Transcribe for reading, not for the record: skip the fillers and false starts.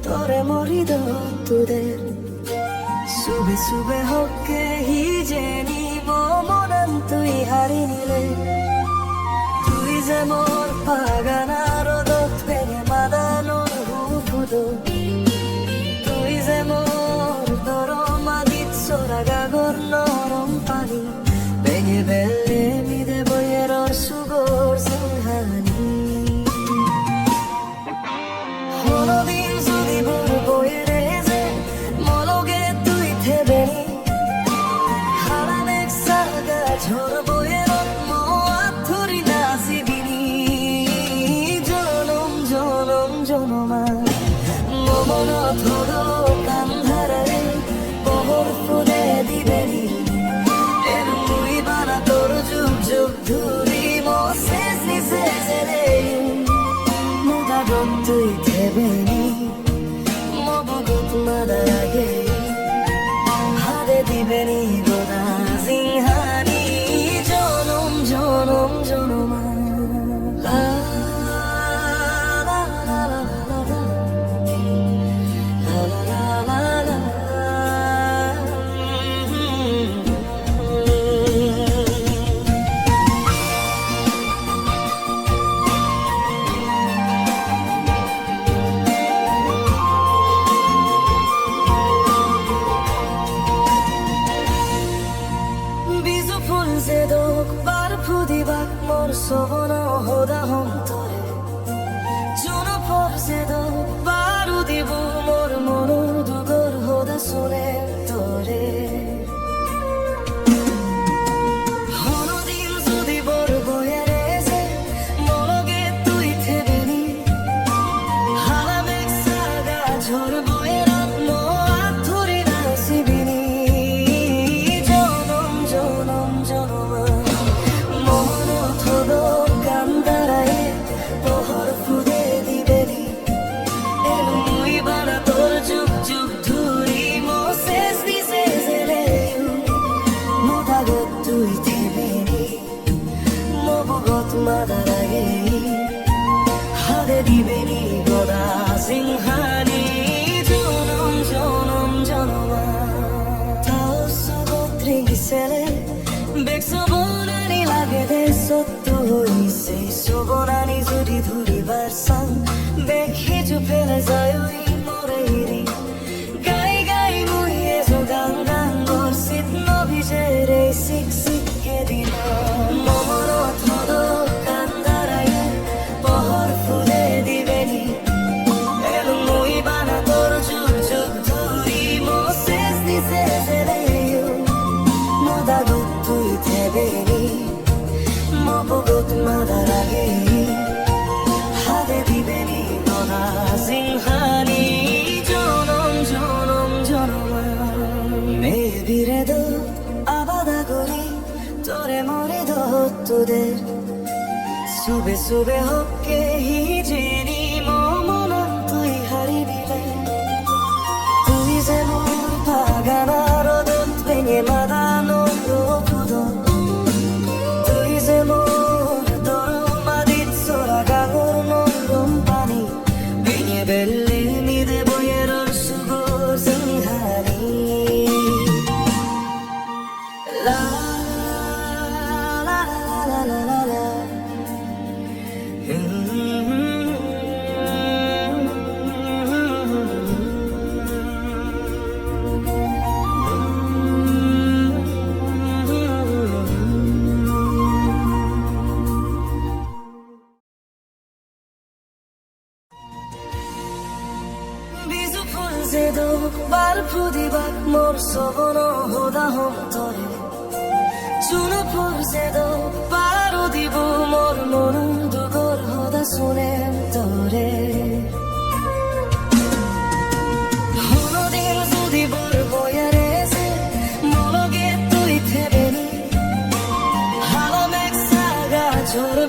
তোরে মরিদ তোদের সুবে সুবে হকে হিজেনি মনন তুই হারি নিলে তুই যে মোর পাগানার দত ভেঙে মাদানোর হুফুদো তুই যে মোর দরমা দিত সোরা গাগর নরম পানি ভেঙে বেলে মিদে বইয়ের সুগর সিংহানি কোনদিন যদি বল বইয়ের যে মলগে তুই থেবে হারান এক সাগা ঝড় বইয়ের ধরি না সিবিনি জনম জনম জনমা মমন ধর কান্ধারে পহর ফুলে দিবেনি এর মুই বানা তোর যুগ যুগ ধুরি মোসেস নিসে রে মুদা গম তুই থেবেনি মবগত মাদাগে হারে দিবেনি গোদা সিংহানি জনম জনম জনমা লা লা লা লা লা লা লা লা লা লা বিজু ফুল যে দোক বার ফুদিবাক মোর সবন হোদা হম তোরে জুনো ফর যে দোক বারু দিব মোর মনো দুগর হোদা শুনে তোরে হনদিন যদি বর বয়ের যে মলগে তুই থেবেনি হারাম এক সাগা ঝড় বয়ের ধরি না সিবিনি জনম জনম জনমা মন থদ কান্দারায়ে পহর ফুলে দিবেনি এর মুই বানা তোর যুগ যুগ ধুরি মোসেস দিছে রে মুদাগত তুই থেবেনি মবগত মাদারাগে হারে দিবেনি গোদা সিংহানি জনম জনম জনমা তাও সুগত্রি গিসেলে বেক সবনানি লাগে দে সত্য হইছে সবনানি যদি ধরিবার সাং বেক হিজু ফেলে যায় ওই মরেইরি গাই গাই মুইয়ে জো গান গান গরসিত নভিজে রে সিক সিককে দিল মমর থদ কান্দারায়ে পহর ফুলে দিবেনি এর মুই বানা তোর যুগ যুগ ধুরি মোসেস দিছে রে মদাগত তুই থেবেনি মবগত মাদারাগে হারে দিবেনি গোদা সিংহানি জনম জনম জনমা মেবিরে দো আবাদা করি তোরে মরে দো তোদের সুবে সুবে হকে হিজেনি মমনন তুই হারি দিলে তুই যে মোর পাগানার দত ভেঙে মাদানো রোপুদো তুই যে মোর দরমা দিত সোরা গাগর নরম পানি ভেঙে বেললে নিদে বইয়ের সুগর সিংহানি লা লা লা লা লা লা বিজু ফুল যে দোক বার ফুদিবাক মোর সবন হোদা হম তোরে চুনো ফর যে দোক বারু দিব মোর মনো দুগর হোদা শুনে তোরে হনদিন যদি বর বয়ের যে মলগে তুই থেবেনি হারাম এক সাগা ঝড়